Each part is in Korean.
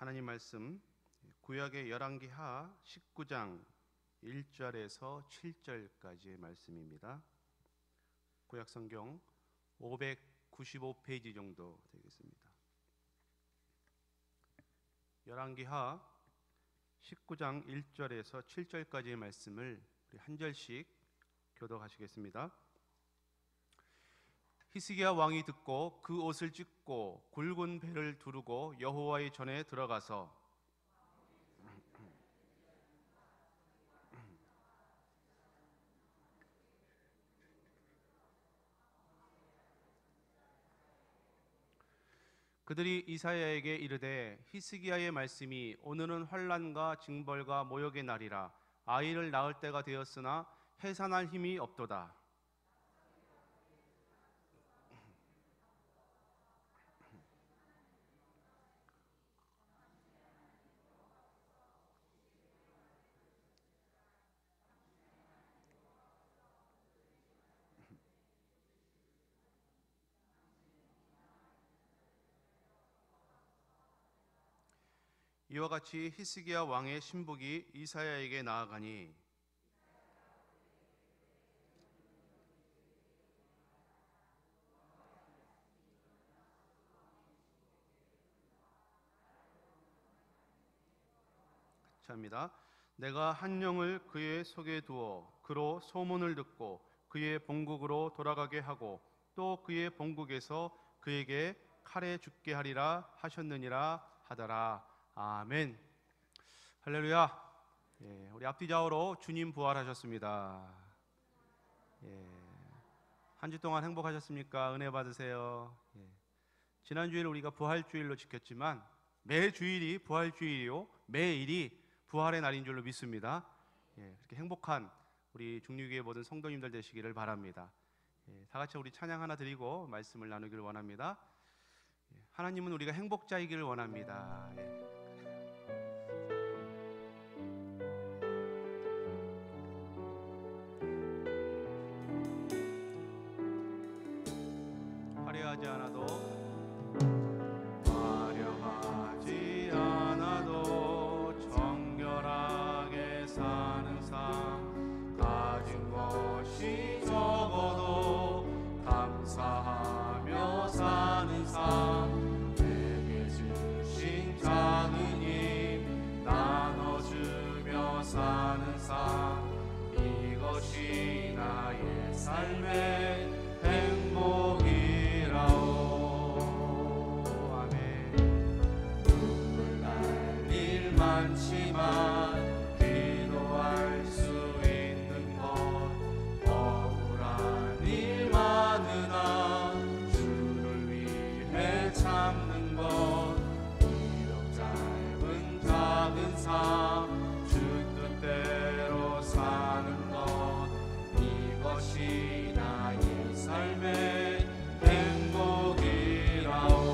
하나님 말씀 구약의 열왕기하 19장 1절에서 7절까지의 말씀입니다. 구약 성경 595페이지 정도 되겠습니다. 열왕기하 19장 1절에서 7절까지의 말씀을 우리 한 절씩 교독하시겠습니다. 히스기야 왕이 듣고 그 옷을 찢고 굵은 배를 두르고 여호와의 전에 들어가서 그들이 이사야에게 이르되 히스기야의 말씀이 오늘은 환난과 징벌과 모욕의 날이라 아이를 낳을 때가 되었으나 해산할 힘이 없도다. 이와 같이 히스기야 왕의 신복이 이사야에게 나아가니 합니다. 내가 한 영을 그의 속에 두어 그로 소문을 듣고 그의 본국으로 돌아가게 하고 또 그의 본국에서 그에게 칼에 죽게 하리라 하셨느니라 하더라. 아멘. 할렐루야. 우리 앞뒤 좌우로 주님 부활하셨습니다. 한 주 동안 행복하셨습니까? 은혜 받으세요. 지난주일 우리가 부활주일로 지켰지만 매주일이 부활주일이요 매일이 부활의 날인 줄로 믿습니다. 그렇게 행복한 우리 중류교회 모든 성도님들 되시기를 바랍니다. 다 같이 우리 찬양 하나 드리고 말씀을 나누기를 원합니다. 하나님은 우리가 행복자이기를 원합니다. 화려하지 않아도 정결하게 사는 삶, 가진 것이 적어도 감사하며 사는 삶, 내게 주신 작은 힘 나눠주며 사는 삶, 이것이 나의 삶의 행복이라오. 많지만 기도할 수 있는 것 억울한 일 많으나 주를 위해 참는 것 비록 짧은 작은 삶 주 뜻대로 사는 것 이것이 나의 삶의 행복이라오.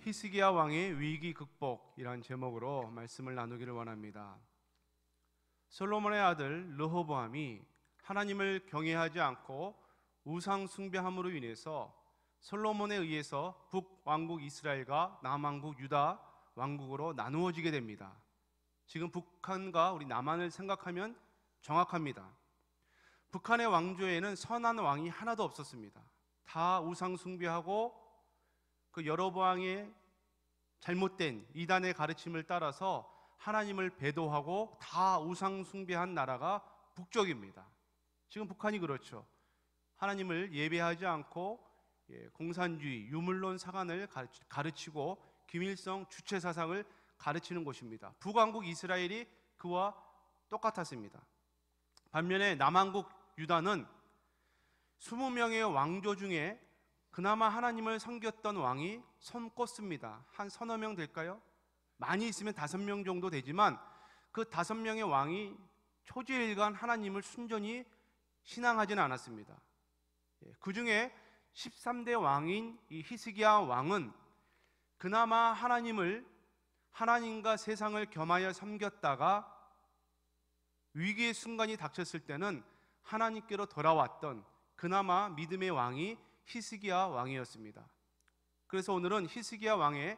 히스기야 왕의 위기 극복이란 제목으로 말씀을 나누기를 원합니다. 솔로몬의 아들 르호보암이 하나님을 경외하지 않고 우상 숭배함으로 인해서 솔로몬에 의해서 북왕국 이스라엘과 남왕국 유다 왕국으로 나누어지게 됩니다. 지금 북한과 우리 남한을 생각하면 정확합니다. 북한의 왕조에는 선한 왕이 하나도 없었습니다. 다 우상 숭배하고 그 여로보암의 잘못된 이단의 가르침을 따라서 하나님을 배도하고 다 우상 숭배한 나라가 북쪽입니다. 지금 북한이 그렇죠. 하나님을 예배하지 않고 공산주의, 유물론 사관을 가르치고 김일성 주체 사상을 가르치는 곳입니다. 북왕국 이스라엘이 그와 똑같았습니다. 반면에 남왕국 유다는 20명의 왕조 중에 그나마 하나님을 섬겼던 왕이 손꼽습니다. 한 서너 명 될까요? 많이 있으면 5명 정도 되지만 그 5명의 왕이 초지일관 하나님을 순전히 신앙하지는 않았습니다. 그 중에 13대 왕인 이 히스기야 왕은 그나마 하나님과 세상을 겸하여 섬겼다가 위기의 순간이 닥쳤을 때는 하나님께로 돌아왔던 그나마 믿음의 왕이 히스기야 왕이었습니다. 그래서 오늘은 히스기야 왕의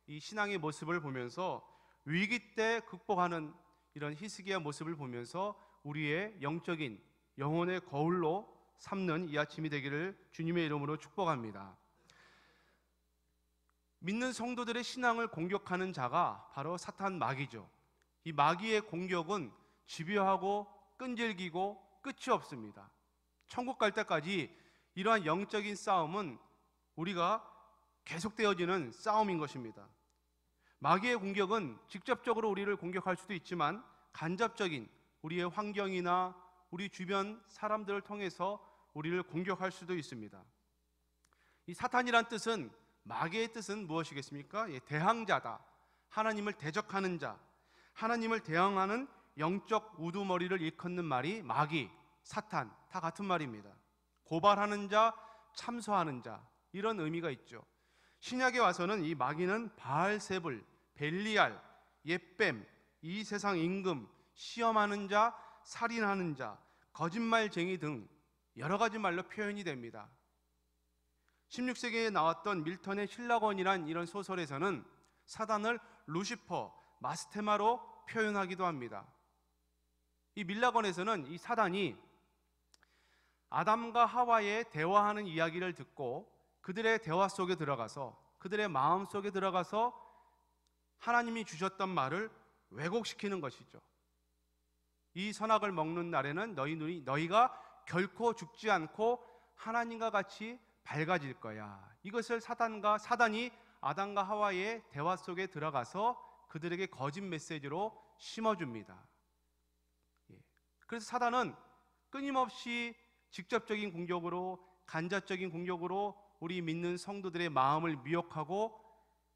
이 신앙의 모습을 보면서 위기 때 극복하는 이런 히스기야 모습을 보면서 우리의 영적인 영혼의 거울로 삼는 이 아침이 되기를 주님의 이름으로 축복합니다. 믿는 성도들의 신앙을 공격하는 자가 바로 사탄 마귀죠. 이 마귀의 공격은 집요하고 끈질기고 끝이 없습니다. 천국 갈 때까지 이러한 영적인 싸움은 우리가 계속되어지는 싸움인 것입니다. 마귀의 공격은 직접적으로 우리를 공격할 수도 있지만 간접적인 우리의 환경이나 우리 주변 사람들을 통해서 우리를 공격할 수도 있습니다. 이 사탄이란 뜻은, 마귀의 뜻은 무엇이겠습니까? 대항자다. 하나님을 대적하는 자, 하나님을 대항하는 영적 우두머리를 일컫는 말이 마귀, 사탄 다 같은 말입니다. 고발하는 자, 참소하는 자, 이런 의미가 있죠. 신약에 와서는 이 마귀는 바알세불, 벨리알, 옓뱀, 이 세상 임금, 시험하는 자, 살인하는 자, 거짓말쟁이 등 여러 가지 말로 표현이 됩니다. 16세기에 나왔던 밀턴의 신라권이란 이런 소설에서는 사단을 루시퍼, 마스테마로 표현하기도 합니다. 이 밀라권에서는 이 사단이 아담과 하와의 대화하는 이야기를 듣고 그들의 대화 속에 들어가서, 그들의 마음 속에 들어가서 하나님이 주셨던 말을 왜곡시키는 것이죠. 이 선악을 먹는 날에는 너희가 결코 죽지 않고 하나님과 같이 밝아질 거야. 이것을 사단이 아담과 하와의 대화 속에 들어가서 그들에게 거짓 메시지로 심어줍니다. 그래서 사단은 끊임없이 직접적인 공격으로, 간접적인 공격으로 우리 믿는 성도들의 마음을 미혹하고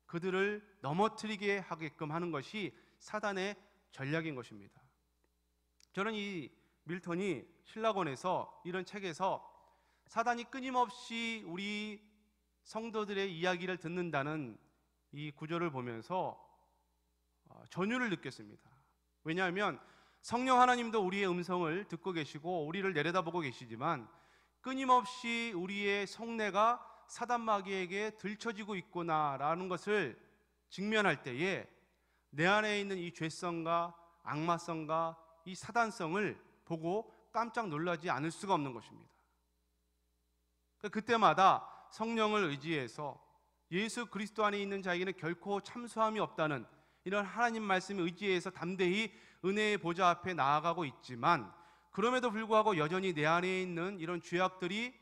그들을 넘어뜨리게 하게끔 하는 것이 사단의 전략인 것입니다. 저는 이 밀턴이 신라권에서 이런 책에서 사단이 끊임없이 우리 성도들의 이야기를 듣는다는 이 구절을 보면서 전율을 느꼈습니다. 왜냐하면 성령 하나님도 우리의 음성을 듣고 계시고 우리를 내려다보고 계시지만 끊임없이 우리의 속내가 사단 마귀에게 들춰지고 있구나라는 것을 직면할 때에 내 안에 있는 이 죄성과 악마성과 이 사단성을 보고 깜짝 놀라지 않을 수가 없는 것입니다. 그때마다 성령을 의지해서 예수 그리스도 안에 있는 자에게는 결코 참소함이 없다는 이런 하나님 말씀을 의지해서 담대히 은혜의 보좌 앞에 나아가고 있지만, 그럼에도 불구하고 여전히 내 안에 있는 이런 죄악들이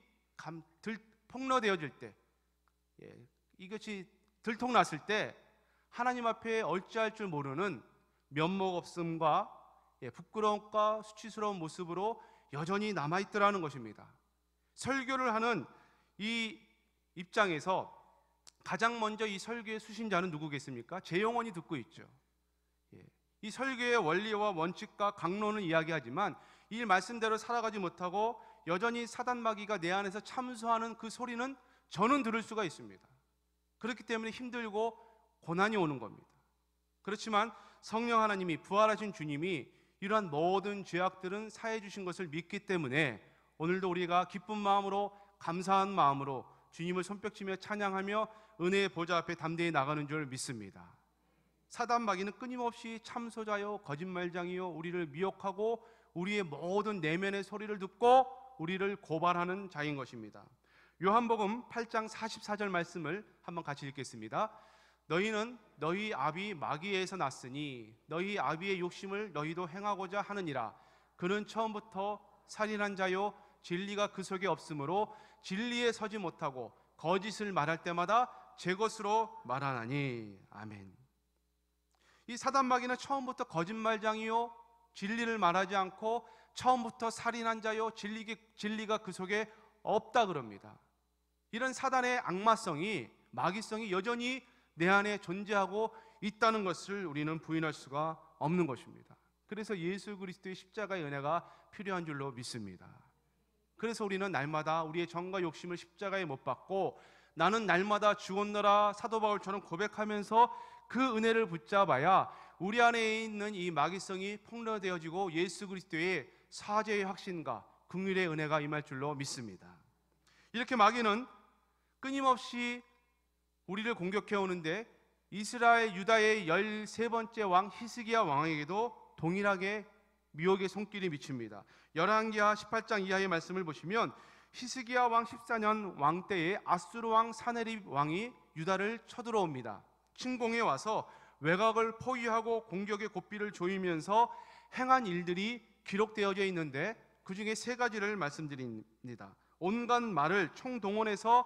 폭로되어질 때, 이것이 들통났을 때 하나님 앞에 어찌할 줄 모르는 면목 없음과 부끄러움과 수치스러운 모습으로 여전히 남아있더라는 것입니다. 설교를 하는 이 입장에서 가장 먼저 이 설교의 수신자는 누구겠습니까? 제 영혼이 듣고 있죠. 이 설교의 원리와 원칙과 강론은 이야기하지만 이 말씀대로 살아가지 못하고 여전히 사단 마귀가 내 안에서 참소하는 그 소리는 저는 들을 수가 있습니다. 그렇기 때문에 힘들고 고난이 오는 겁니다. 그렇지만 성령 하나님이, 부활하신 주님이 이러한 모든 죄악들은 사해 주신 것을 믿기 때문에 오늘도 우리가 기쁜 마음으로, 감사한 마음으로 주님을 손뼉치며 찬양하며 은혜의 보좌 앞에 담대히 나가는 줄 믿습니다. 사단 마귀는 끊임없이 참소자요 거짓말장이요 우리를 미혹하고 우리의 모든 내면의 소리를 듣고 우리를 고발하는 자인 것입니다. 요한복음 8장 44절 말씀을 한번 같이 읽겠습니다. 너희는 너희 아비 마귀에서 났으니 너희 아비의 욕심을 너희도 행하고자 하느니라. 그는 처음부터 살인한 자요 진리가 그 속에 없으므로 진리에 서지 못하고 거짓을 말할 때마다 제 것으로 말하나니. 아멘. 이 사단 마귀는 처음부터 거짓말장이요 진리를 말하지 않고 처음부터 살인한 자요 진리가 그 속에 없다 그럽니다. 이런 사단의 악마성이, 마귀성이 여전히 내 안에 존재하고 있다는 것을 우리는 부인할 수가 없는 것입니다. 그래서 예수 그리스도의 십자가의 은혜가 필요한 줄로 믿습니다. 그래서 우리는 날마다 우리의 정과 욕심을 십자가에 못 박고 나는 날마다 죽었노라 사도 바울처럼 고백하면서 그 은혜를 붙잡아야 우리 안에 있는 이 마귀성이 폭로되어지고 예수 그리스도의 사죄의 확신과 긍휼의 은혜가 임할 줄로 믿습니다. 이렇게 마귀는 끊임없이 우리를 공격해 오는데 이스라엘 유다의 13번째 왕 히스기야 왕에게도 동일하게 미혹의 손길이 미칩니다. 열왕기하 18장 이하의 말씀을 보시면 히스기야 왕 14년 왕 때에 아수르 왕 사네립 왕이 유다를 쳐들어옵니다. 침공해 와서 외곽을 포위하고 공격의 고삐를 조이면서 행한 일들이 기록되어져 있는데 그 중에 세 가지를 말씀드립니다. 온갖 말을 총동원해서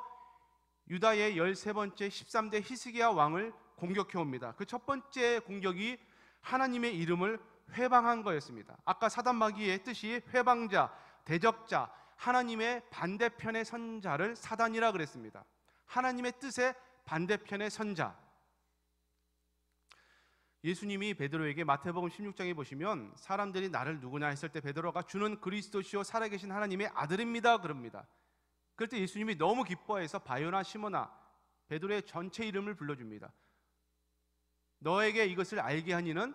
유다의 13번째 13대 히스기야 왕을 공격해 옵니다. 그 첫 번째 공격이 하나님의 이름을 회방한 거였습니다. 아까 사단 마귀의 뜻이 회방자, 대적자, 하나님의 반대편의 선자를 사단이라 그랬습니다. 하나님의 뜻의 반대편의 선자. 예수님이 베드로에게 마태복음 16장에 보시면 사람들이 나를 누구냐 했을 때 베드로가 주는 그리스도시요 살아계신 하나님의 아들입니다 그럽니다. 그럴 때 예수님이 너무 기뻐해서 바요나 시모나 베드로의 전체 이름을 불러줍니다. 너에게 이것을 알게 하니는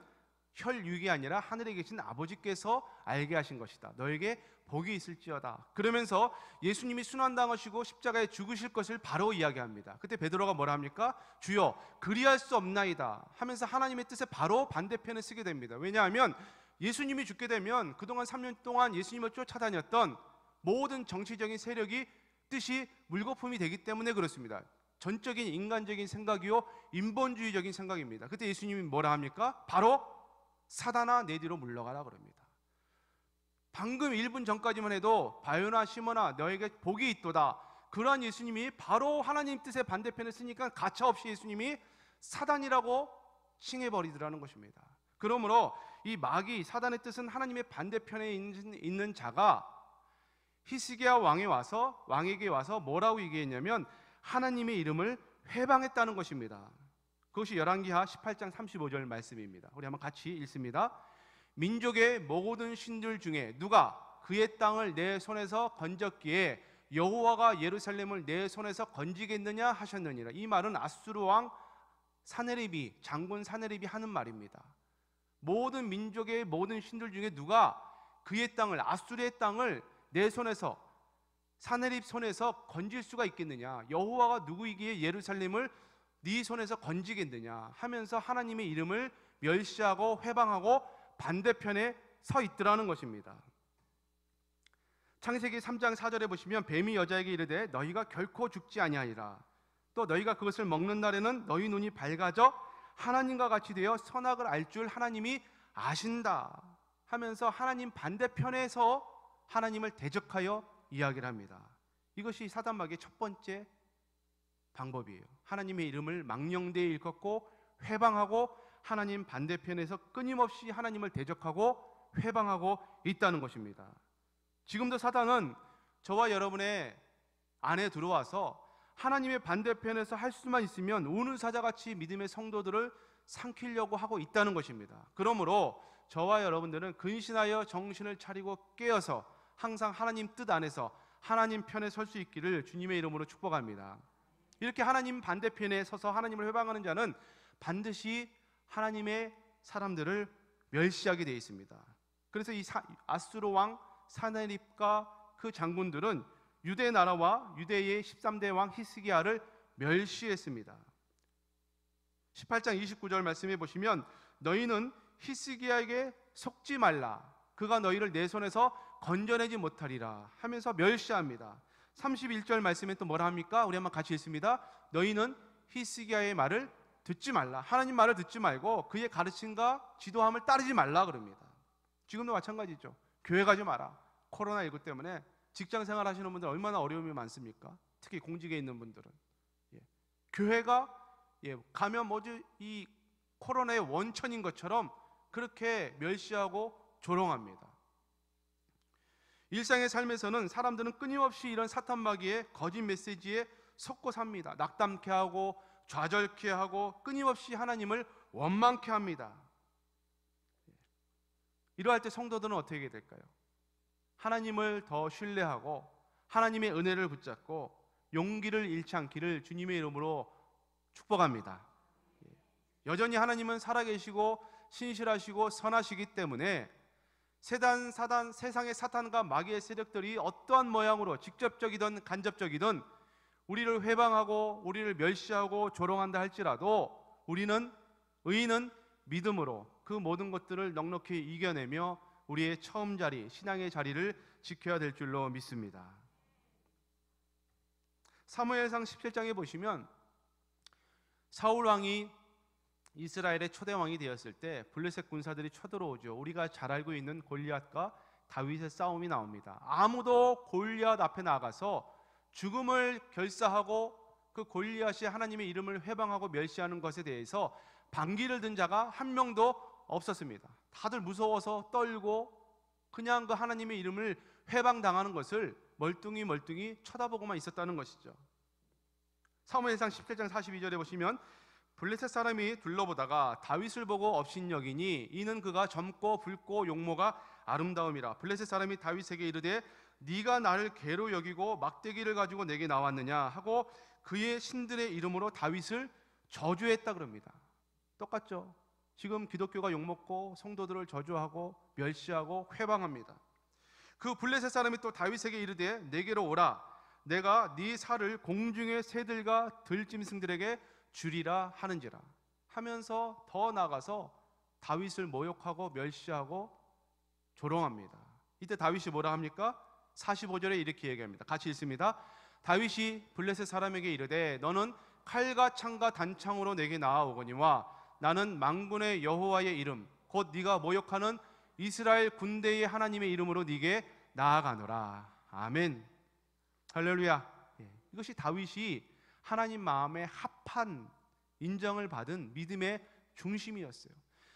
혈육이 아니라 하늘에 계신 아버지께서 알게 하신 것이다. 너에게 복이 있을지어다. 그러면서 예수님이 순환당하시고 십자가에 죽으실 것을 바로 이야기합니다. 그때 베드로가 뭐라 합니까? 주여 그리할 수 없나이다 하면서 하나님의 뜻에 바로 반대편에 쓰게 됩니다. 왜냐하면 예수님이 죽게 되면 그동안 3년 동안 예수님을 쫓아다녔던 모든 정치적인 세력이 뜻이 물거품이 되기 때문에 그렇습니다. 전적인 인간적인 생각이요 인본주의적인 생각입니다. 그때 예수님이 뭐라 합니까? 바로 사단아 내 뒤로 물러가라 그럽니다. 방금 1분 전까지만 해도 바요나 시모나 너에게 복이 있도다. 그러한 예수님이 바로 하나님 뜻의 반대편에 쓰니까 가차없이 예수님이 사단이라고 칭해버리더라는 것입니다. 그러므로 이 마귀 사단의 뜻은 하나님의 반대편에 있는 자가 히스기야 왕에게 와서 뭐라고 얘기했냐면 하나님의 이름을 회방했다는 것입니다. 그것이 열왕기하 18장 35절 말씀입니다. 우리 한번 같이 읽습니다. 민족의 모든 신들 중에 누가 그의 땅을 내 손에서 건졌기에 여호와가 예루살렘을 내 손에서 건지겠느냐 하셨느니라. 이 말은 아수르 왕 사네립이 장군 사네립이 하는 말입니다. 모든 민족의 모든 신들 중에 누가 그의 땅을 아수르의 땅을 내 손에서 사네립 손에서 건질 수가 있겠느냐. 여호와가 누구이기에 예루살렘을 네 손에서 건지겠느냐 하면서 하나님의 이름을 멸시하고 회방하고 반대편에 서 있더라는 것입니다. 창세기 3장 4절에 보시면 뱀이 여자에게 이르되 너희가 결코 죽지 아니하리라. 또 너희가 그것을 먹는 날에는 너희 눈이 밝아져 하나님과 같이 되어 선악을 알 줄 하나님이 아신다 하면서 하나님 반대편에서 하나님을 대적하여 이야기를 합니다. 이것이 사단 마귀의 첫 번째 방법이에요. 하나님의 이름을 망령되이 일컫고 회방하고 하나님 반대편에서 끊임없이 하나님을 대적하고 회방하고 있다는 것입니다. 지금도 사단은 저와 여러분의 안에 들어와서 하나님의 반대편에서 할 수만 있으면 우는 사자같이 믿음의 성도들을 삼키려고 하고 있다는 것입니다. 그러므로 저와 여러분들은 근신하여 정신을 차리고 깨어서 항상 하나님 뜻 안에서 하나님 편에 설 수 있기를 주님의 이름으로 축복합니다. 이렇게 하나님 반대편에 서서 하나님을 회방하는 자는 반드시 하나님의 사람들을 멸시하게 되어 있습니다. 그래서 이 아수르 왕 사네립과 그 장군들은 유대 나라와 유대의 13대 왕 히스기야를 멸시했습니다. 18장 29절 말씀해 보시면 너희는 히스기야에게 속지 말라. 그가 너희를 내 손에서 건져내지 못하리라 하면서 멸시합니다. 31절 말씀에 또 뭐라 합니까? 우리 한번 같이 읽습니다. 너희는 히스기야의 말을 듣지 말라. 하나님 말을 듣지 말고 그의 가르침과 지도함을 따르지 말라 그럽니다. 지금도 마찬가지죠. 교회 가지 마라. 코로나19 때문에 직장생활 하시는 분들 얼마나 어려움이 많습니까? 특히 공직에 있는 분들은. 교회가 가면 뭐지 이 코로나의 원천인 것처럼 그렇게 멸시하고 조롱합니다. 일상의 삶에서는 사람들은 끊임없이 이런 사탄마귀의 거짓 메시지에 속고 삽니다. 낙담케 하고 좌절케 하고 끊임없이 하나님을 원망케 합니다. 이러할 때 성도들은 어떻게 될까요? 하나님을 더 신뢰하고 하나님의 은혜를 붙잡고 용기를 잃지 않기를 주님의 이름으로 축복합니다. 여전히 하나님은 살아계시고 신실하시고 선하시기 때문에 세상의 사탄과 마귀의 세력들이 어떠한 모양으로 직접적이든 간접적이든 우리를 회방하고 우리를 멸시하고 조롱한다 할지라도 의인은 믿음으로 그 모든 것들을 넉넉히 이겨내며 우리의 처음 자리, 신앙의 자리를 지켜야 될 줄로 믿습니다. 사무엘상 17장에 보시면 사울 왕이 이스라엘의 초대 왕이 되었을 때 블레셋 군사들이 쳐들어오죠. 우리가 잘 알고 있는 골리앗과 다윗의 싸움이 나옵니다. 아무도 골리앗 앞에 나가서 죽음을 결사하고 그 골리앗이 하나님의 이름을 회방하고 멸시하는 것에 대해서 반기를 든 자가 한 명도 없었습니다. 다들 무서워서 떨고 그냥 그 하나님의 이름을 회방당하는 것을 멀뚱히 쳐다보고만 있었다는 것이죠. 사무엘상 17장 42절에 보시면 블레셋 사람이 둘러보다가 다윗을 보고 업신여기니 이는 그가 젊고 붉고 용모가 아름다움이라. 블레셋 사람이 다윗에게 이르되 네가 나를 개로 여기고 막대기를 가지고 내게 나왔느냐 하고 그의 신들의 이름으로 다윗을 저주했다 그럽니다. 똑같죠. 지금 기독교가 욕먹고 성도들을 저주하고 멸시하고 회방합니다. 그 블레셋 사람이 또 다윗에게 이르되 내게로 오라. 내가 네 살을 공중의 새들과 들짐승들에게 주리라 하는지라 하면서 더 나아가서 다윗을 모욕하고 멸시하고 조롱합니다. 이때 다윗이 뭐라 합니까? 45절에 이렇게 얘기합니다. 같이 읽습니다. 다윗이 블레셋 사람에게 이르되 너는 칼과 창과 단창으로 내게 나아오거니와 나는 만군의 여호와의 이름 곧 네가 모욕하는 이스라엘 군대의 하나님의 이름으로 네게 나아가노라. 아멘. 할렐루야. 이것이 다윗이 하나님 마음에 합한 인정을 받은 믿음의 중심이었어요.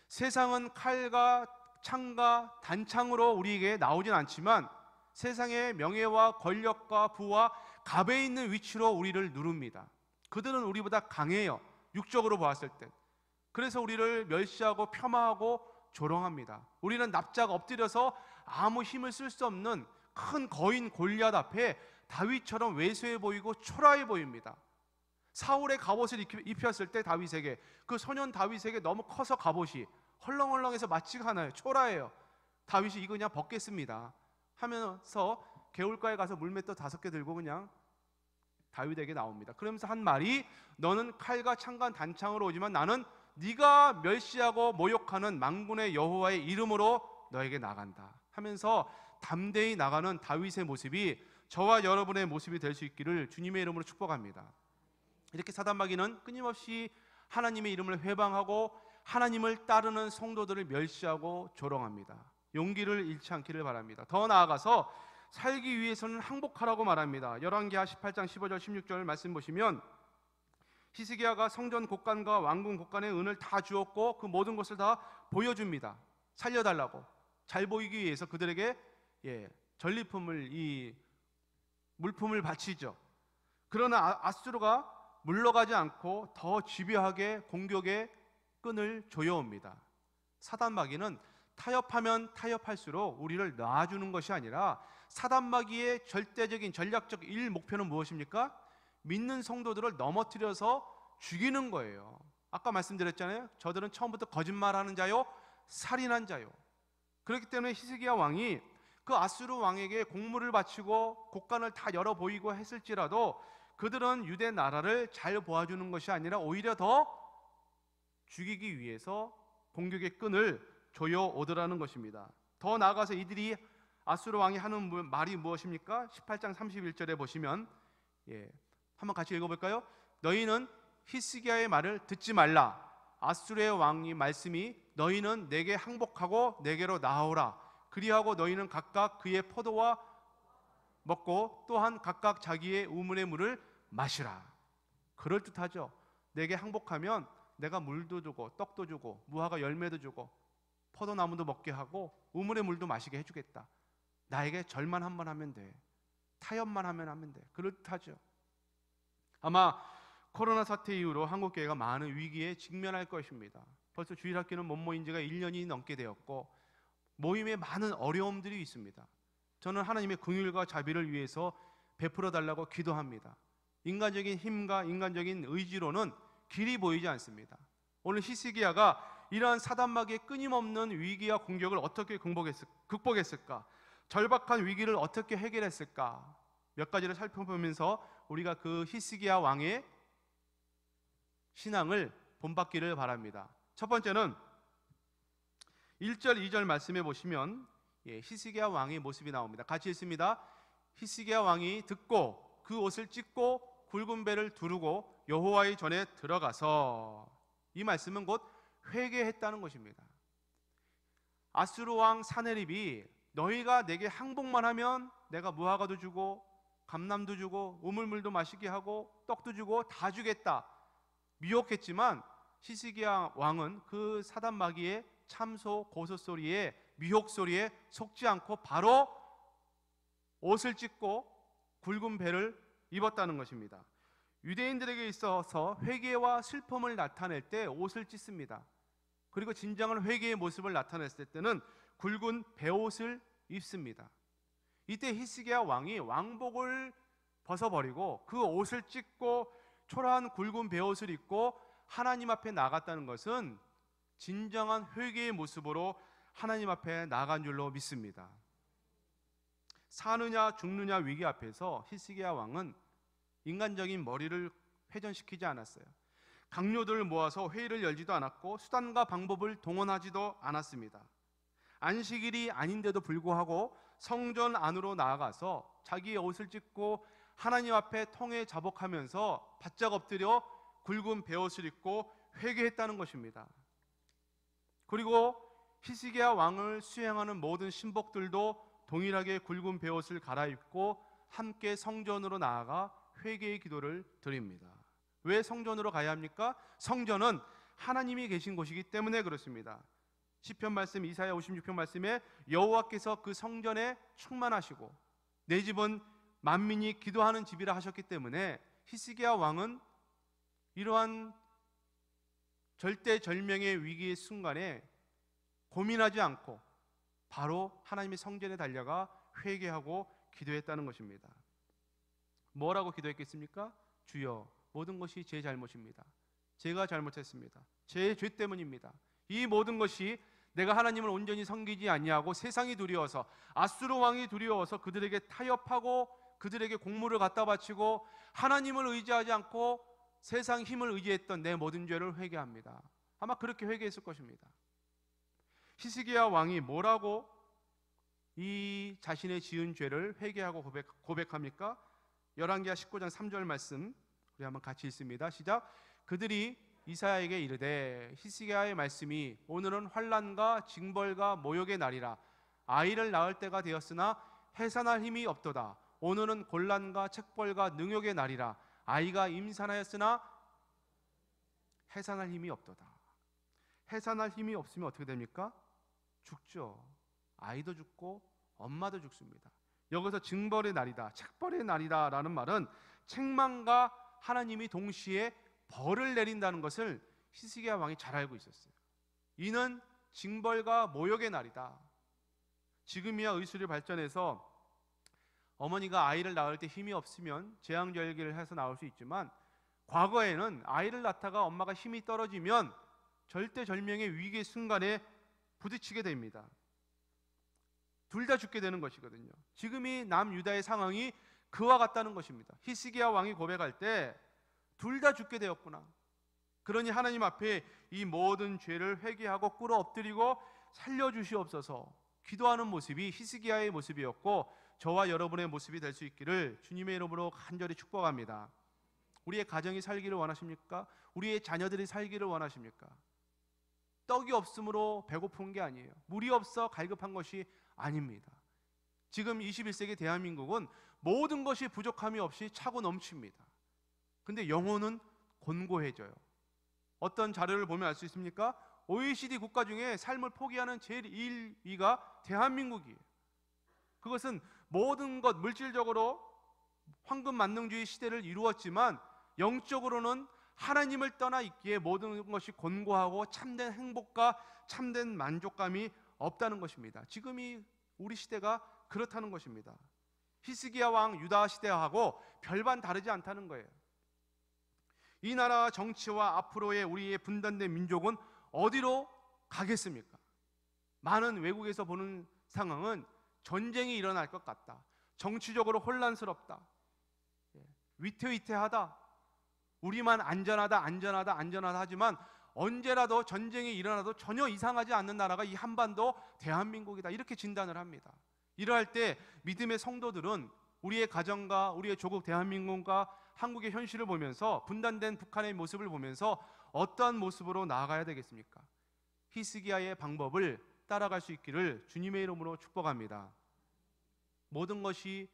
세상은 칼과 창과 단창으로 우리에게 나오진 않지만 세상의 명예와 권력과 부와 갑에 있는 위치로 우리를 누릅니다. 그들은 우리보다 강해요. 육적으로 보았을 때. 그래서 우리를 멸시하고 폄하하고 조롱합니다. 우리는 납작 엎드려서 아무 힘을 쓸 수 없는 큰 거인 골리앗 앞에 다윗처럼 왜소해 보이고 초라해 보입니다. 사울의 갑옷을 입혔을 때 다윗에게 그 소년 다윗에게 너무 커서 갑옷이 헐렁헐렁해서 맞지가 않아요. 초라해요. 다윗이 이거 그냥 벗겠습니다 하면서 개울가에 가서 물맷돌 5개 들고 그냥 다윗에게 나옵니다. 그러면서 한 말이 너는 칼과 창과 단창으로 오지만 나는 네가 멸시하고 모욕하는 만군의 여호와의 이름으로 너에게 나간다 하면서 담대히 나가는 다윗의 모습이 저와 여러분의 모습이 될 수 있기를 주님의 이름으로 축복합니다. 이렇게 사단마귀는 끊임없이 하나님의 이름을 회방하고 하나님을 따르는 성도들을 멸시하고 조롱합니다. 용기를 잃지 않기를 바랍니다. 더 나아가서 살기 위해서는 항복하라고 말합니다. 열왕기하 18장 15절 16절 말씀 보시면 히스기야가 성전 곳간과 왕궁 곳간의 은을 다 주었고 그 모든 것을 다 보여줍니다. 살려달라고 잘 보이기 위해서 그들에게 전리품을 이 물품을 바치죠. 그러나 아수르가 물러가지 않고 더 집요하게 공격의 끈을 조여옵니다. 사단마귀는 타협하면 타협할수록 우리를 놔주는 것이 아니라 사단마귀의 절대적인 전략적 일 목표는 무엇입니까? 믿는 성도들을 넘어뜨려서 죽이는 거예요. 아까 말씀드렸잖아요. 저들은 처음부터 거짓말하는 자요 살인한 자요. 그렇기 때문에 히스기야 왕이 그 아수르 왕에게 공물을 바치고 곡간을 다 열어 보이고 했을지라도 그들은 유대 나라를 잘 보아주는 것이 아니라 오히려 더 죽이기 위해서 공격의 끈을 조여 오더라는 것입니다. 더 나아가서 이들이 아수르 왕이 하는 말이 무엇입니까? 18장 31절에 보시면 한번 같이 읽어볼까요? 너희는 히스기야의 말을 듣지 말라. 아수르의 왕이 말씀이 너희는 내게 항복하고 내게로 나오라. 그리하고 너희는 각각 그의 포도와 먹고 또한 각각 자기의 우물의 물을 마시라. 그럴듯하죠. 내게 항복하면 내가 물도 주고 떡도 주고 무화과 열매도 주고 포도나무도 먹게 하고 우물의 물도 마시게 해주겠다. 나에게 절만 한번 하면 돼. 타협만 하면 돼. 그럴듯하죠. 아마 코로나 사태 이후로 한국교회가 많은 위기에 직면할 것입니다. 벌써 주일학교는 못 모인 지가 1년이 넘게 되었고 모임에 많은 어려움들이 있습니다. 저는 하나님의 긍휼과 자비를 위해서 베풀어 달라고 기도합니다. 인간적인 힘과 인간적인 의지로는 길이 보이지 않습니다. 오늘 히스기야가 이러한 사단마귀의 끊임없는 위기와 공격을 어떻게 극복했을까? 절박한 위기를 어떻게 해결했을까? 몇 가지를 살펴보면서 우리가 그 히스기야 왕의 신앙을 본받기를 바랍니다. 첫 번째는 1절 2절 말씀해 보시면 히스기야 왕의 모습이 나옵니다. 같이 읽습니다. 히스기야 왕이 듣고 그 옷을 찢고 굵은 배를 두르고 여호와의 전에 들어가서, 이 말씀은 곧 회개했다는 것입니다. 아수르 왕 사네립이 너희가 내게 항복만 하면 내가 무화과도 주고 감람도 주고 우물물도 마시게 하고 떡도 주고 다 주겠다 미혹했지만, 히스기야 왕은 그 사단 마귀의 참소 고소 소리에 미혹 소리에 속지 않고 바로 옷을 찢고 굵은 배를 입었다는 것입니다. 유대인들에게 있어서 회개와 슬픔을 나타낼 때 옷을 찢습니다. 그리고 진정한 회개의 모습을 나타냈을 때는 굵은 베옷을 입습니다. 이때 히스기야 왕이 왕복을 벗어버리고 그 옷을 찢고 초라한 굵은 베옷을 입고 하나님 앞에 나갔다는 것은 진정한 회개의 모습으로 하나님 앞에 나간 줄로 믿습니다. 사느냐 죽느냐 위기 앞에서 히스기야 왕은 인간적인 머리를 회전시키지 않았어요. 강요들을 모아서 회의를 열지도 않았고 수단과 방법을 동원하지도 않았습니다. 안식일이 아닌데도 불구하고 성전 안으로 나아가서 자기의 옷을 찢고 하나님 앞에 통회 자복하면서 바짝 엎드려 굵은 베옷을 입고 회개했다는 것입니다. 그리고 히스기야 왕을 수행하는 모든 신복들도 동일하게 굵은 베옷을 갈아입고 함께 성전으로 나아가 회개의 기도를 드립니다. 왜 성전으로 가야 합니까? 성전은 하나님이 계신 곳이기 때문에 그렇습니다. 시편 말씀, 이사야 56편 말씀에 여호와께서 그 성전에 충만하시고 내 집은 만민이 기도하는 집이라 하셨기 때문에 히스기야 왕은 이러한 절대절명의 위기의 순간에 고민하지 않고 바로 하나님의 성전에 달려가 회개하고 기도했다는 것입니다. 뭐라고 기도했겠습니까? 주여, 모든 것이 제 잘못입니다. 제가 잘못했습니다. 제 죄 때문입니다. 이 모든 것이 내가 하나님을 온전히 섬기지 아니하고 세상이 두려워서, 아수르 왕이 두려워서 그들에게 타협하고 그들에게 공물을 갖다 바치고 하나님을 의지하지 않고 세상 힘을 의지했던 내 모든 죄를 회개합니다. 아마 그렇게 회개했을 것입니다. 히스기야 왕이 뭐라고 이 자신의 지은 죄를 회개하고 고백합니까? 열왕기하 19장 3절 말씀 우리 한번 같이 읽습니다. 시작. 그들이 이사야에게 이르되 히스기야의 말씀이 오늘은 환난과 징벌과 모욕의 날이라. 아이를 낳을 때가 되었으나 해산할 힘이 없도다. 오늘은 곤란과 책벌과 능욕의 날이라. 아이가 임산하였으나 해산할 힘이 없도다. 해산할 힘이 없으면 어떻게 됩니까? 죽죠. 아이도 죽고 엄마도 죽습니다. 여기서 징벌의 날이다, 책벌의 날이다 라는 말은 책망과 하나님이 동시에 벌을 내린다는 것을 히스기야 왕이 잘 알고 있었어요. 이는 징벌과 모욕의 날이다. 지금이야 의술이 발전해서 어머니가 아이를 낳을 때 힘이 없으면 제왕절개를 해서 낳을 수 있지만, 과거에는 아이를 낳다가 엄마가 힘이 떨어지면 절대절명의 위기의 순간에 부딪히게 됩니다. 둘 다 죽게 되는 것이거든요. 지금이 남유다의 상황이 그와 같다는 것입니다. 히스기야 왕이 고백할 때 둘 다 죽게 되었구나. 그러니 하나님 앞에 이 모든 죄를 회개하고 꿇어 엎드리고 살려주시옵소서 기도하는 모습이 히스기야의 모습이었고 저와 여러분의 모습이 될 수 있기를 주님의 이름으로 간절히 축복합니다. 우리의 가정이 살기를 원하십니까? 우리의 자녀들이 살기를 원하십니까? 떡이 없으므로 배고픈 게 아니에요. 물이 없어 갈급한 것이 아닙니다. 지금 21세기 대한민국은 모든 것이 부족함이 없이 차고 넘칩니다. 근데 영혼은 곤고해져요. 어떤 자료를 보면 알 수 있습니까? OECD 국가 중에 삶을 포기하는 제일 1위가 대한민국이에요. 그것은 모든 것 물질적으로 황금 만능주의 시대를 이루었지만 영적으로는 하나님을 떠나 있기에 모든 것이 곤고하고 참된 행복과 참된 만족감이 없다는 것입니다. 지금이 우리 시대가 그렇다는 것입니다. 히스기야 왕 유다 시대하고 별반 다르지 않다는 거예요. 이 나라 정치와 앞으로의 우리의 분단된 민족은 어디로 가겠습니까? 많은 외국에서 보는 상황은 전쟁이 일어날 것 같다. 정치적으로 혼란스럽다. 위태위태하다. 우리만 안전하다 하지만 언제라도 전쟁이 일어나도 전혀 이상하지 않는 나라가 이 한반도 대한민국이다. 이렇게 진단을 합니다. 이러할 때 믿음의 성도들은 우리의 가정과 우리의 조국 대한민국과 한국의 현실을 보면서 분단된 북한의 모습을 보면서 어떠한 모습으로 나아가야 되겠습니까? 히스기야의 방법을 따라갈 수 있기를 주님의 이름으로 축복합니다. 모든 것이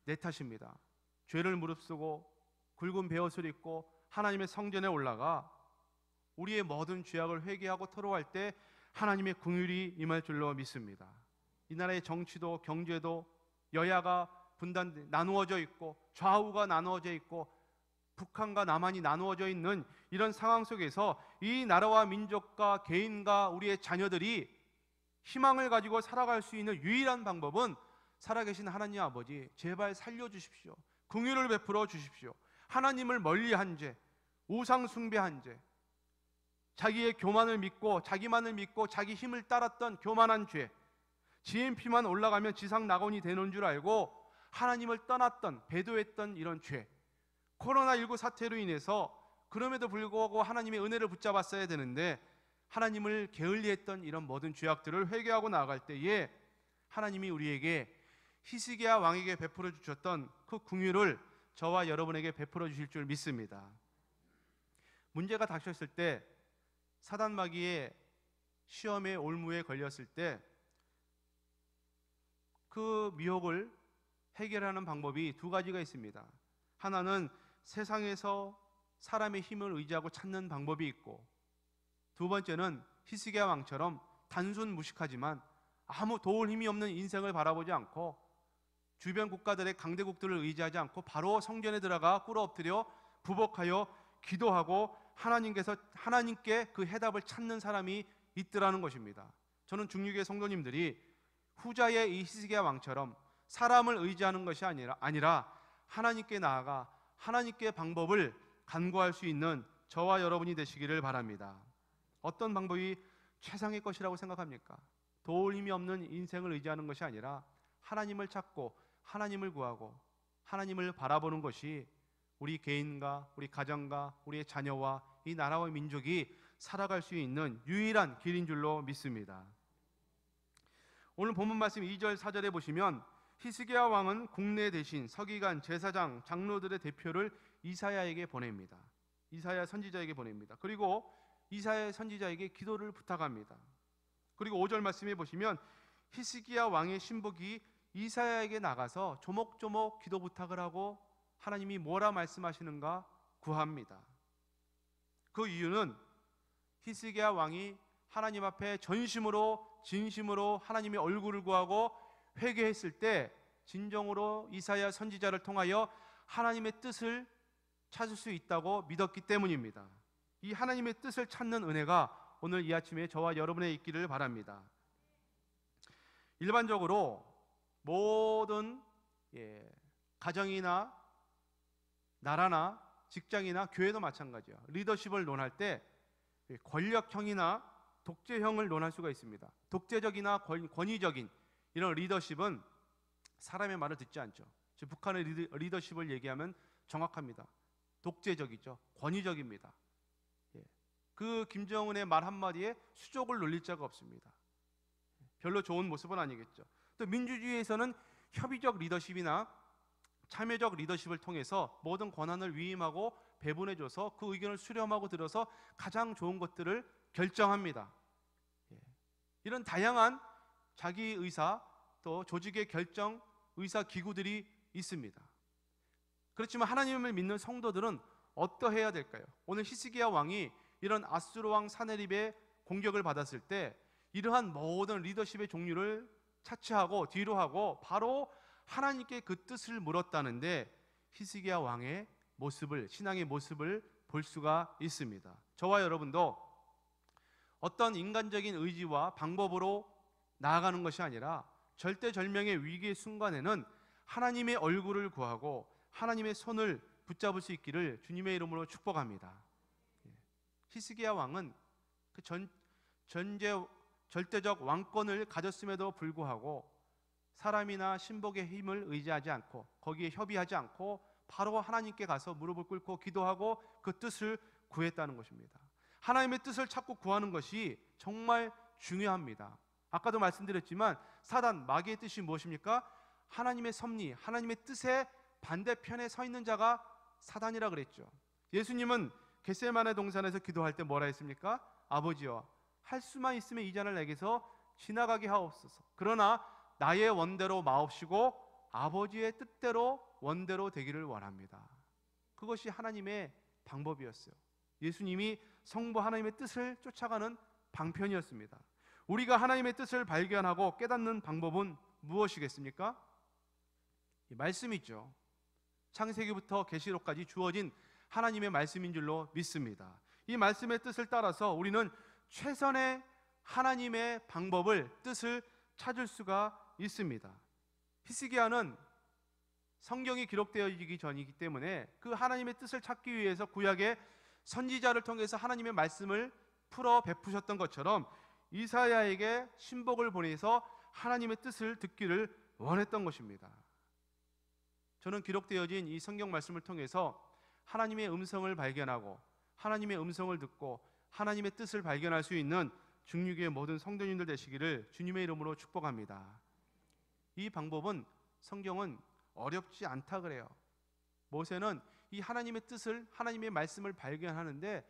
내 탓입니다. 죄를 무릅쓰고 굵은 베옷을 입고 하나님의 성전에 올라가 우리의 모든 죄악을 회개하고 토로할 때 하나님의 긍휼이 임할 줄로 믿습니다. 이 나라의 정치도 경제도 여야가 나누어져 있고 좌우가 나누어져 있고 북한과 남한이 나누어져 있는 이런 상황 속에서 이 나라와 민족과 개인과 우리의 자녀들이 희망을 가지고 살아갈 수 있는 유일한 방법은 살아계신 하나님 아버지 제발 살려주십시오. 긍휼을 베풀어 주십시오. 하나님을 멀리한 죄, 우상 숭배한 죄, 자기의 교만을 믿고 자기만을 믿고 자기 힘을 따랐던 교만한 죄, GNP만 올라가면 지상 낙원이 되는 줄 알고 하나님을 떠났던 배도했던 이런 죄, 코로나19 사태로 인해서 그럼에도 불구하고 하나님의 은혜를 붙잡았어야 되는데 하나님을 게을리했던 이런 모든 죄악들을 회개하고 나아갈 때에 하나님이 우리에게 히스기야 왕에게 베풀어 주셨던 그 긍휼을 저와 여러분에게 베풀어 주실 줄 믿습니다. 문제가 닥쳤을 때 사단마귀의 시험의 올무에 걸렸을 때 그 미혹을 해결하는 방법이 두 가지가 있습니다. 하나는 세상에서 사람의 힘을 의지하고 찾는 방법이 있고, 두 번째는 히스기야 왕처럼 단순 무식하지만 아무 도울 힘이 없는 인생을 바라보지 않고 주변 국가들의 강대국들을 의지하지 않고 바로 성전에 들어가 꿇어 엎드려 부복하여 기도하고 하나님께 그 해답을 찾는 사람이 있더라는 것입니다. 저는 중육의 성도님들이 후자의 이 히스기야 왕처럼 사람을 의지하는 것이 아니라 하나님께 나아가 하나님께 방법을 간구할 수 있는 저와 여러분이 되시기를 바랍니다. 어떤 방법이 최상의 것이라고 생각합니까? 도울 힘이 없는 인생을 의지하는 것이 아니라 하나님을 찾고 하나님을 구하고 하나님을 바라보는 것이 우리 개인과 우리 가정과 우리의 자녀와 이 나라와 민족이 살아갈 수 있는 유일한 길인 줄로 믿습니다. 오늘 본문 말씀 2절 4절에 보시면 히스기야 왕은 국내 대신 서기관, 제사장, 장로들의 대표를 이사야에게 보냅니다. 이사야 선지자에게 보냅니다. 그리고 이사야 선지자에게 기도를 부탁합니다. 그리고 5절 말씀에 보시면 히스기야 왕의 신복이 이사야에게 나가서 조목조목 기도 부탁을 하고 하나님이 뭐라 말씀하시는가 구합니다. 그 이유는 히스기야 왕이 하나님 앞에 전심으로 진심으로 하나님의 얼굴을 구하고 회개했을 때 진정으로 이사야 선지자를 통하여 하나님의 뜻을 찾을 수 있다고 믿었기 때문입니다. 이 하나님의 뜻을 찾는 은혜가 오늘 이 아침에 저와 여러분의 있기를 바랍니다. 일반적으로 모든 가정이나 나라나 직장이나 교회도 마찬가지예요. 리더십을 논할 때 권력형이나 독재형을 논할 수가 있습니다. 독재적이나 권위적인 이런 리더십은 사람의 말을 듣지 않죠. 지금 북한의 리더십을 얘기하면 정확합니다. 독재적이죠. 권위적입니다. 그 김정은의 말 한마디에 수족을 놀릴 자가 없습니다. 별로 좋은 모습은 아니겠죠. 또 민주주의에서는 협의적 리더십이나 참여적 리더십을 통해서 모든 권한을 위임하고 배분해줘서 그 의견을 수렴하고 들어서 가장 좋은 것들을 결정합니다. 이런 다양한 자기 의사 또 조직의 결정 의사 기구들이 있습니다. 그렇지만 하나님을 믿는 성도들은 어떠해야 될까요? 오늘 히스기야 왕이 이런 아수르 왕 사네립의 공격을 받았을 때 이러한 모든 리더십의 종류를 차치하고 뒤로 하고 바로 하나님께 그 뜻을 물었다는데 히스기야 왕의 모습을, 신앙의 모습을 볼 수가 있습니다. 저와 여러분도 어떤 인간적인 의지와 방법으로 나아가는 것이 아니라 절대절명의 위기의 순간에는 하나님의 얼굴을 구하고 하나님의 손을 붙잡을 수 있기를 주님의 이름으로 축복합니다. 히스기야 왕은 그 절대적 왕권을 가졌음에도 불구하고 사람이나 신복의 힘을 의지하지 않고 거기에 협의하지 않고 바로 하나님께 가서 무릎을 꿇고 기도하고 그 뜻을 구했다는 것입니다. 하나님의 뜻을 찾고 구하는 것이 정말 중요합니다. 아까도 말씀드렸지만 사단, 마귀의 뜻이 무엇입니까? 하나님의 섭리, 하나님의 뜻의 반대편에 서 있는 자가 사단이라 그랬죠. 예수님은 겟세마네 동산에서 기도할 때 뭐라 했습니까? 아버지여, 할 수만 있으면 이 잔을 내게서 지나가게 하옵소서. 그러나 나의 원대로 마옵시고 아버지의 뜻대로 원대로 되기를 원합니다. 그것이 하나님의 방법이었어요. 예수님이 성부 하나님의 뜻을 쫓아가는 방편이었습니다. 우리가 하나님의 뜻을 발견하고 깨닫는 방법은 무엇이겠습니까? 말씀이죠. 창세기부터 계시록까지 주어진 하나님의 말씀인 줄로 믿습니다. 이 말씀의 뜻을 따라서 우리는 최선의 하나님의 방법을, 뜻을 찾을 수가 있습니다. 히스기야는 성경이 기록되어지기 전이기 때문에 그 하나님의 뜻을 찾기 위해서 구약의 선지자를 통해서 하나님의 말씀을 풀어 베푸셨던 것처럼 이사야에게 신복을 보내서 하나님의 뜻을 듣기를 원했던 것입니다. 저는 기록되어진 이 성경 말씀을 통해서 하나님의 음성을 발견하고 하나님의 음성을 듣고 하나님의 뜻을 발견할 수 있는 중육의 모든 성도님들 되시기를 주님의 이름으로 축복합니다. 이 방법은, 성경은 어렵지 않다 그래요. 모세는 이 하나님의 뜻을, 하나님의 말씀을 발견하는데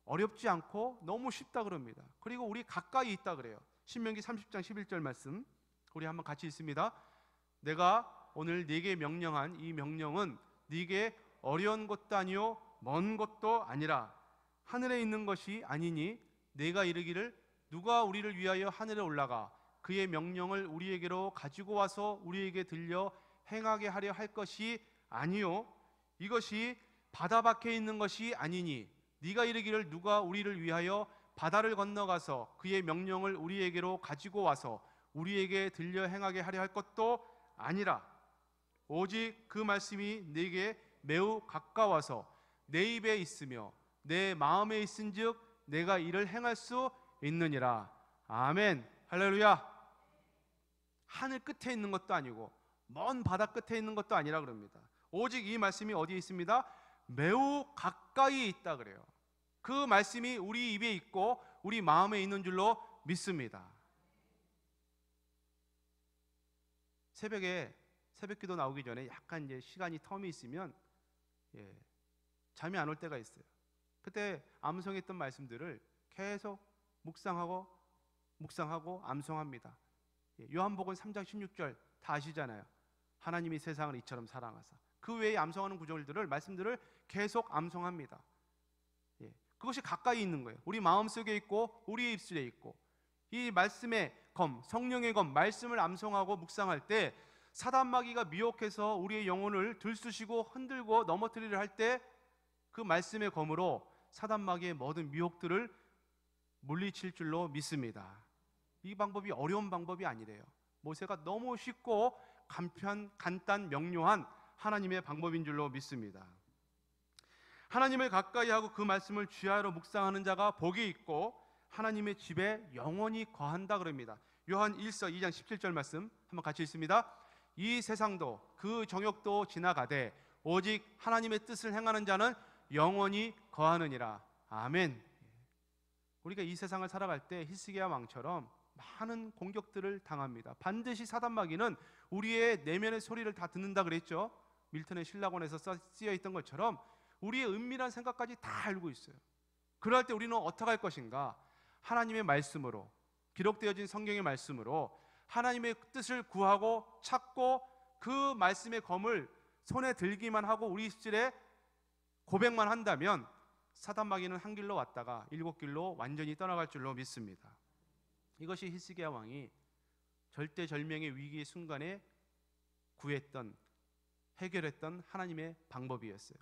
어렵지 않고 너무 쉽다 그럽니다. 그리고 우리 가까이 있다 그래요. 신명기 30장 11절 말씀 우리 한번 같이 읽습니다. 내가 오늘 네게 명령한 이 명령은 네게 어려운 것도 아니요 먼 것도 아니라 하늘에 있는 것이 아니니 네가 이르기를 누가 우리를 위하여 하늘에 올라가 그의 명령을 우리에게로 가지고 와서 우리에게 들려 행하게 하려 할 것이 아니요 이것이 바다 밖에 있는 것이 아니니 네가 이르기를 누가 우리를 위하여 바다를 건너가서 그의 명령을 우리에게로 가지고 와서 우리에게 들려 행하게 하려 할 것도 아니라 오직 그 말씀이 네게 매우 가까워서 내 입에 있으며 내 마음에 있은즉 내가 이를 행할 수 있느니라. 아멘. 할렐루야. 하늘 끝에 있는 것도 아니고 먼 바다 끝에 있는 것도 아니라 그럽니다. 오직 이 말씀이 어디에 있습니다? 매우 가까이 있다 그래요. 그 말씀이 우리 입에 있고 우리 마음에 있는 줄로 믿습니다. 새벽에 새벽기도 나오기 전에 약간 이제 시간이 텀이 있으면 잠이 안 올 때가 있어요. 그때 암송했던 말씀들을 계속 묵상하고 암송합니다. 요한복음 3장 16절 다 아시잖아요. 하나님이 세상을 이처럼 사랑하사. 그 외에 암송하는 구절들을, 말씀들을 계속 암송합니다. 그것이 가까이 있는 거예요. 우리 마음속에 있고 우리의 입술에 있고 이 말씀의 검, 성령의 검, 말씀을 암송하고 묵상할 때 사단 마귀가 미혹해서 우리의 영혼을 들쑤시고 흔들고 넘어뜨리려 할 때 그 말씀의 검으로 사단 마귀의 모든 미혹들을 물리칠 줄로 믿습니다. 이 방법이 어려운 방법이 아니래요. 모세가 너무 쉽고 간단 명료한 하나님의 방법인 줄로 믿습니다. 하나님을 가까이 하고 그 말씀을 주야로 묵상하는 자가 복이 있고 하나님의 집에 영원히 거한다 그럽니다. 요한 1서 2장 17절 말씀 한번 같이 읽습니다. 이 세상도 그 정욕도 지나가되 오직 하나님의 뜻을 행하는 자는 영원히 거하느니라. 아멘. 우리가 이 세상을 살아갈 때 히스기야 왕처럼 많은 공격들을 당합니다. 반드시 사단마귀는 우리의 내면의 소리를 다 듣는다 그랬죠. 밀턴의 신라곤에서 쓰여 있던 것처럼 우리의 은밀한 생각까지 다 알고 있어요. 그럴 때 우리는 어떻게 할 것인가? 하나님의 말씀으로, 기록되어진 성경의 말씀으로 하나님의 뜻을 구하고 찾고 그 말씀의 검을 손에 들기만 하고 우리 입술에 고백만 한다면 사단마귀는 한 길로 왔다가 일곱 길로 완전히 떠나갈 줄로 믿습니다. 이것이 히스기야 왕이 절대절명의 위기의 순간에 구했던, 해결했던 하나님의 방법이었어요.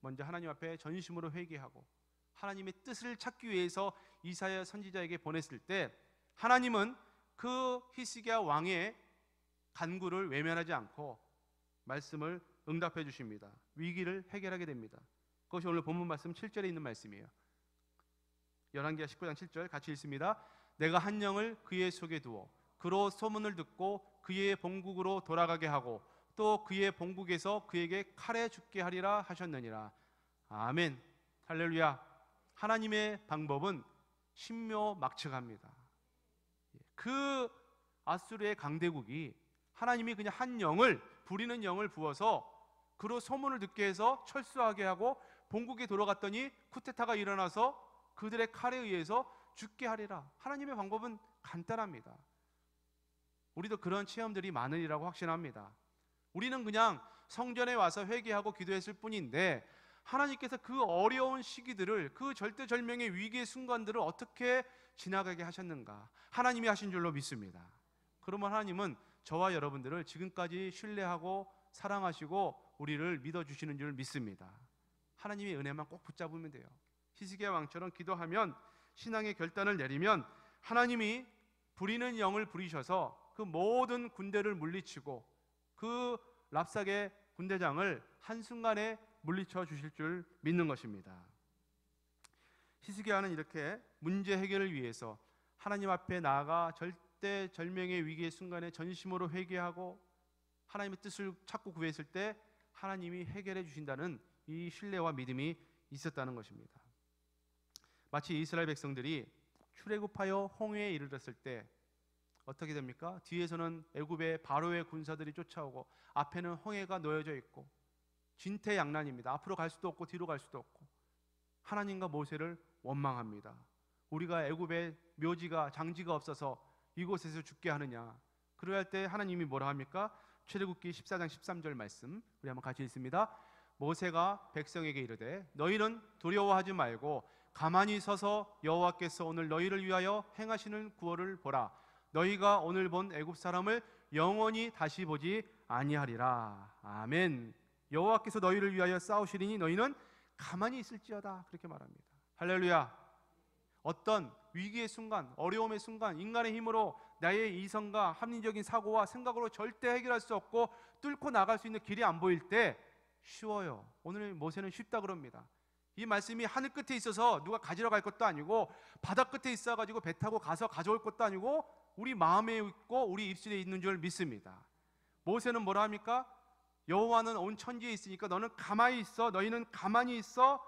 먼저 하나님 앞에 전심으로 회개하고 하나님의 뜻을 찾기 위해서 이사야 선지자에게 보냈을 때 하나님은 그 히스기야 왕의 간구를 외면하지 않고 말씀을 응답해 주십니다. 위기를 해결하게 됩니다. 그것이 오늘 본문 말씀 7절에 있는 말씀이에요. 열왕기하 19장 7절 같이 읽습니다. 내가 한 영을 그의 속에 두어 그로 소문을 듣고 그의 본국으로 돌아가게 하고 또 그의 본국에서 그에게 칼에 죽게 하리라 하셨느니라. 아멘. 할렐루야. 하나님의 방법은 신묘막측합니다. 그 아수르의 강대국이 하나님이 그냥 한 영을, 부리는 영을 부어서 그로 소문을 듣게 해서 철수하게 하고 본국에 돌아갔더니 쿠데타가 일어나서 그들의 칼에 의해서 죽게 하리라. 하나님의 방법은 간단합니다. 우리도 그런 체험들이 많으리라고 확신합니다. 우리는 그냥 성전에 와서 회개하고 기도했을 뿐인데 하나님께서 그 어려운 시기들을, 그 절대절명의 위기의 순간들을 어떻게 지나가게 하셨는가? 하나님이 하신 줄로 믿습니다. 그러면 하나님은 저와 여러분들을 지금까지 신뢰하고 사랑하시고 우리를 믿어주시는 줄 믿습니다. 하나님의 은혜만 꼭 붙잡으면 돼요. 히스기야 왕처럼 기도하면, 신앙의 결단을 내리면 하나님이 부리는 영을 부리셔서 그 모든 군대를 물리치고 그 랍삭의 군대장을 한순간에 물리쳐 주실 줄 믿는 것입니다. 히스기야는 이렇게 문제 해결을 위해서 하나님 앞에 나아가 절대절명의 위기의 순간에 전심으로 회개하고 하나님의 뜻을 찾고 구했을 때 하나님이 해결해 주신다는 이 신뢰와 믿음이 있었다는 것입니다. 마치 이스라엘 백성들이 출애굽하여 홍해에 이르렀을 때 어떻게 됩니까? 뒤에서는 애굽의 바로의 군사들이 쫓아오고 앞에는 홍해가 놓여져 있고 진퇴양난입니다. 앞으로 갈 수도 없고 뒤로 갈 수도 없고 하나님과 모세를 원망합니다. 우리가 애굽에 묘지가, 장지가 없어서 이곳에서 죽게 하느냐. 그럴 때 하나님이 뭐라 합니까? 출애굽기 14장 13절 말씀 우리 한번 같이 읽습니다. 모세가 백성에게 이르되 너희는 두려워하지 말고 가만히 서서 여호와께서 오늘 너희를 위하여 행하시는 구원을 보라. 너희가 오늘 본 애굽 사람을 영원히 다시 보지 아니하리라. 아멘. 여호와께서 너희를 위하여 싸우시리니 너희는 가만히 있을지어다. 그렇게 말합니다. 할렐루야. 어떤 위기의 순간, 어려움의 순간, 인간의 힘으로 나의 이성과 합리적인 사고와 생각으로 절대 해결할 수 없고 뚫고 나갈 수 있는 길이 안 보일 때 쉬워요. 오늘 모세는 쉽다 그럽니다. 이 말씀이 하늘 끝에 있어서 누가 가지러 갈 것도 아니고 바다 끝에 있어가지고 배 타고 가서 가져올 것도 아니고 우리 마음에 있고 우리 입술에 있는 줄 믿습니다. 모세는 뭐라 합니까? 여호와는 온 천지에 있으니까 너는 가만히 있어. 너희는 가만히 있어.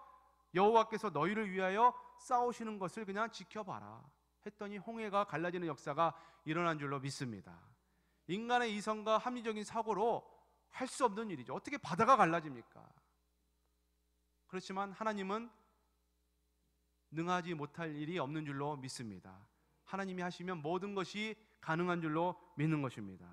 여호와께서 너희를 위하여 싸우시는 것을 그냥 지켜봐라 했더니 홍해가 갈라지는 역사가 일어난 줄로 믿습니다. 인간의 이성과 합리적인 사고로 할 수 없는 일이죠. 어떻게 바다가 갈라집니까? 그렇지만 하나님은 능하지 못할 일이 없는 줄로 믿습니다. 하나님이 하시면 모든 것이 가능한 줄로 믿는 것입니다.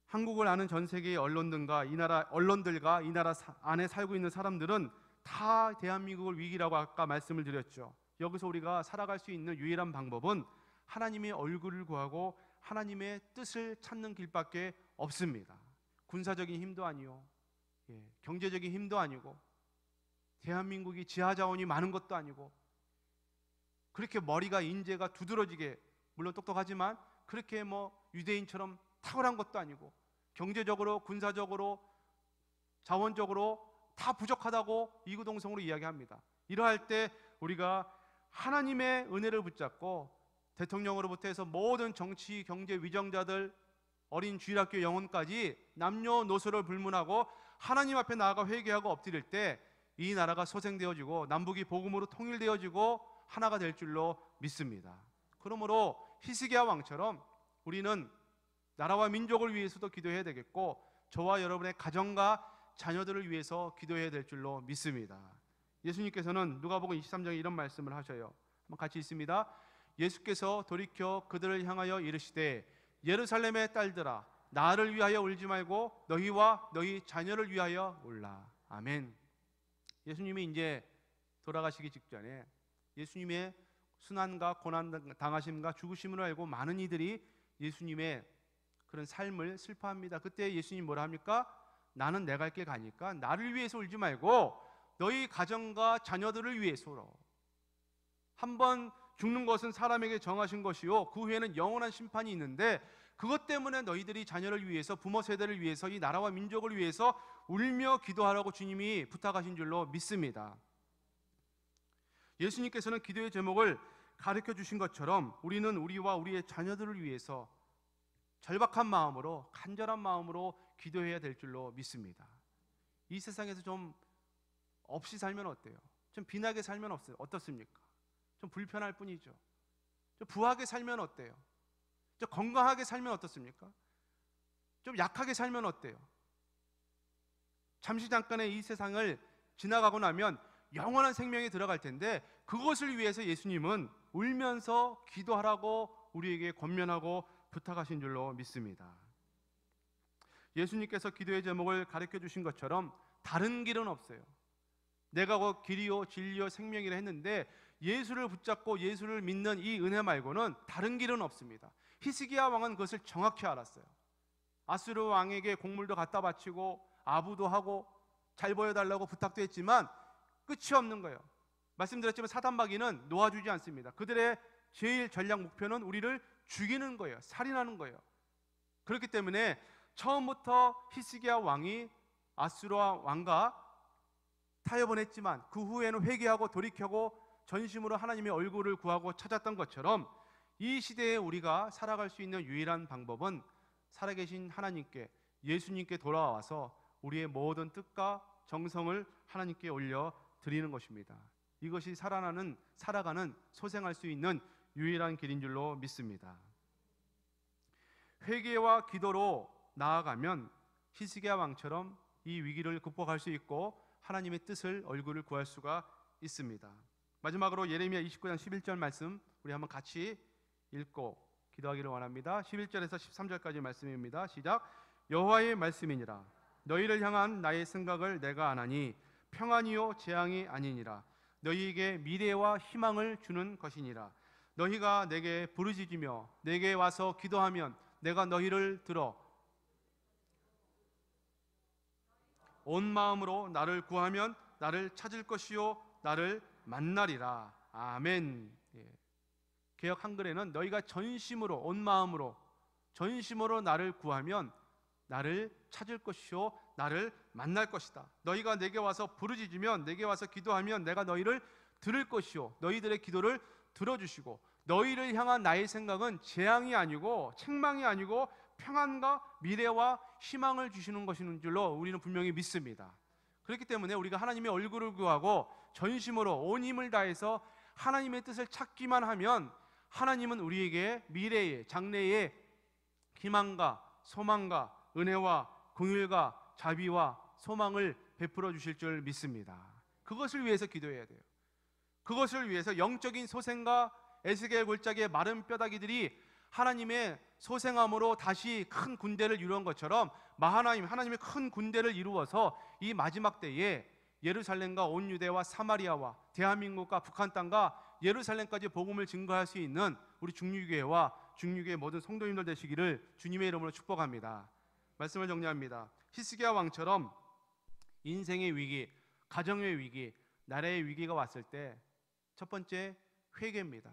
한국을 아는 전 세계의 언론들과 이 나라 안에 살고 있는 사람들은 다 대한민국을 위기라고 아까 말씀을 드렸죠. 여기서 우리가 살아갈 수 있는 유일한 방법은 하나님의 얼굴을 구하고 하나님의 뜻을 찾는 길밖에 없습니다. 군사적인 힘도 아니요, 경제적인 힘도 아니고, 대한민국이 지하자원이 많은 것도 아니고, 그렇게 머리가 인재가 두드러지게, 물론 똑똑하지만 그렇게 유대인처럼 탁월한 것도 아니고, 경제적으로, 군사적으로, 자원적으로 다 부족하다고 이구동성으로 이야기합니다. 이러할 때 우리가 하나님의 은혜를 붙잡고 대통령으로부터 해서 모든 정치, 경제 위정자들, 어린 주일학교 영혼까지 남녀노소를 불문하고 하나님 앞에 나아가 회개하고 엎드릴 때 이 나라가 소생되어지고 남북이 복음으로 통일되어지고 하나가 될 줄로 믿습니다. 그러므로 히스기야 왕처럼 우리는 나라와 민족을 위해서도 기도해야 되겠고, 저와 여러분의 가정과 자녀들을 위해서 기도해야 될 줄로 믿습니다. 예수님께서는 누가복음 23장에 이런 말씀을 하셔요. 한번 같이 읽습니다. 예수께서 돌이켜 그들을 향하여 이르시되 예루살렘의 딸들아, 나를 위하여 울지 말고 너희와 너희 자녀를 위하여 울라. 아멘. 예수님이 이제 돌아가시기 직전에 예수님의 순환과 고난 당하심과 죽으심을 알고 많은 이들이 예수님의 그런 삶을 슬퍼합니다. 그때 예수님 뭐라 합니까? 나는 내 갈 길 가니까 나를 위해서 울지 말고 너희 가정과 자녀들을 위해서 울어. 한번 죽는 것은 사람에게 정하신 것이요 그 후에는 영원한 심판이 있는데, 그것 때문에 너희들이 자녀를 위해서, 부모 세대를 위해서, 이 나라와 민족을 위해서 울며 기도하라고 주님이 부탁하신 줄로 믿습니다. 예수님께서는 기도의 제목을 가르쳐 주신 것처럼 우리는 우리와 우리의 자녀들을 위해서 절박한 마음으로, 간절한 마음으로 기도해야 될 줄로 믿습니다. 이 세상에서 좀 없이 살면 어때요? 좀 빈하게 살면 어떻습니까? 좀 불편할 뿐이죠. 좀 부하게 살면 어때요? 좀 건강하게 살면 어떻습니까? 좀 약하게 살면 어때요? 잠시 잠깐의 이 세상을 지나가고 나면 영원한 생명에 들어갈 텐데, 그것을 위해서 예수님은 울면서 기도하라고 우리에게 권면하고 부탁하신 줄로 믿습니다. 예수님께서 기도의 제목을 가르쳐 주신 것처럼 다른 길은 없어요. 내가 곧 길이요 진리요 생명이라 했는데, 예수를 붙잡고 예수를 믿는 이 은혜 말고는 다른 길은 없습니다. 히스기야 왕은 그것을 정확히 알았어요. 아수르 왕에게 곡물도 갖다 바치고 아부도 하고 잘 보여달라고 부탁도 했지만 끝이 없는 거예요. 말씀드렸지만 사단마귀는 놓아주지 않습니다. 그들의 제일 전략 목표는 우리를 죽이는 거예요. 살인하는 거예요. 그렇기 때문에 처음부터 히스기야 왕이 아수르 왕과 타협은 했지만 그 후에는 회개하고 돌이켜고 전심으로 하나님의 얼굴을 구하고 찾았던 것처럼, 이 시대에 우리가 살아갈 수 있는 유일한 방법은 살아계신 하나님께, 예수님께 돌아와서 우리의 모든 뜻과 정성을 하나님께 올려 드리는 것입니다. 이것이 살아가는, 소생할 수 있는 유일한 길인 줄로 믿습니다. 회개와 기도로 나아가면 히스기야 왕처럼 이 위기를 극복할 수 있고 하나님의 뜻을, 얼굴을 구할 수가 있습니다. 마지막으로 예레미야 29장 11절 말씀 우리 한번 같이 읽고 기도하기를 원합니다. 11절에서 13절까지 말씀입니다. 시작. 여호와의 말씀이니라. 너희를 향한 나의 생각을 내가 아나니 평안이요 재앙이 아니니라. 너희에게 미래와 희망을 주는 것이니라. 너희가 내게 부르짖으며 내게 와서 기도하면 내가 너희를 들어 온 마음으로 나를 구하면 나를 찾을 것이요 나를 만나리라. 아멘. 개역 한글에는 너희가 전심으로, 온 마음으로, 전심으로 나를 구하면 나를 찾을 것이요 나를 만날 것이다. 너희가 내게 와서 부르짖으면, 내게 와서 기도하면 내가 너희를 들을 것이요 너희들의 기도를 들어주시고, 너희를 향한 나의 생각은 재앙이 아니고 책망이 아니고 평안과 미래와 희망을 주시는 것인 줄로 우리는 분명히 믿습니다. 그렇기 때문에 우리가 하나님의 얼굴을 구하고 전심으로 온 힘을 다해서 하나님의 뜻을 찾기만 하면 하나님은 우리에게 미래의, 장래의 희망과 소망과 은혜와 긍휼과 자비와 소망을 베풀어 주실 줄 믿습니다. 그것을 위해서 기도해야 돼요. 그것을 위해서 영적인 소생과 에스겔 골짜기의 마른 뼈다귀들이 하나님의 소생함으로 다시 큰 군대를 이루는 것처럼 하나님의 큰 군대를 이루어서 이 마지막 때에 예루살렘과 온 유대와 사마리아와 대한민국과 북한 땅과 예루살렘까지 복음을 증거할 수 있는 우리 중류교회와 중류교회 모든 성도님들 되시기를 주님의 이름으로 축복합니다. 말씀을 정리합니다. 히스기야 왕처럼 인생의 위기, 가정의 위기, 나라의 위기가 왔을 때 첫 번째 회개입니다.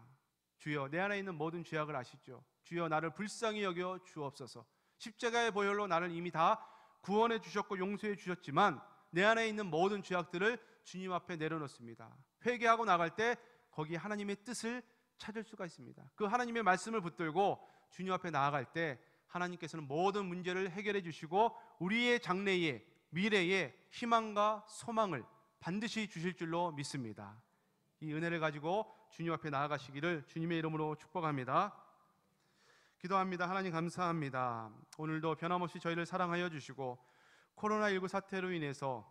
주여, 내 안에 있는 모든 죄악을 아시죠? 주여, 나를 불쌍히 여겨 주옵소서. 십자가의 보혈로 나를 이미 다 구원해 주셨고 용서해 주셨지만 내 안에 있는 모든 죄악들을 주님 앞에 내려놓습니다. 회개하고 나갈 때 거기 하나님의 뜻을 찾을 수가 있습니다. 그 하나님의 말씀을 붙들고 주님 앞에 나아갈 때 하나님께서는 모든 문제를 해결해 주시고 우리의 장래에, 미래에 희망과 소망을 반드시 주실 줄로 믿습니다. 이 은혜를 가지고 주님 앞에 나아가시기를 주님의 이름으로 축복합니다. 기도합니다. 하나님 감사합니다. 오늘도 변함없이 저희를 사랑하여 주시고 코로나19 사태로 인해서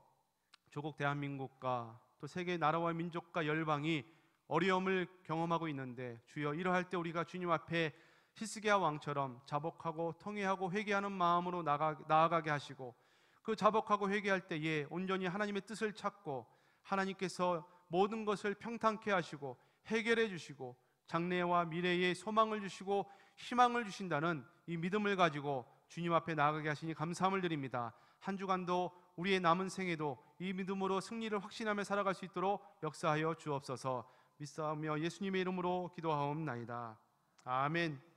조국 대한민국과 또 세계 나라와 민족과 열방이 어려움을 경험하고 있는데 주여, 이러할 때 우리가 주님 앞에 히스기야 왕처럼 자복하고 통회하고 회개하는 마음으로 나아가게 하시고, 그 자복하고 회개할 때에 온전히 하나님의 뜻을 찾고 하나님께서 모든 것을 평탄케 하시고 해결해 주시고 장래와 미래에 소망을 주시고 희망을 주신다는 이 믿음을 가지고 주님 앞에 나아가게 하시니 감사함을 드립니다. 한 주간도 우리의 남은 생에도 이 믿음으로 승리를 확신하며 살아갈 수 있도록 역사하여 주옵소서. 믿사오며 예수님의 이름으로 기도하옵나이다. 아멘.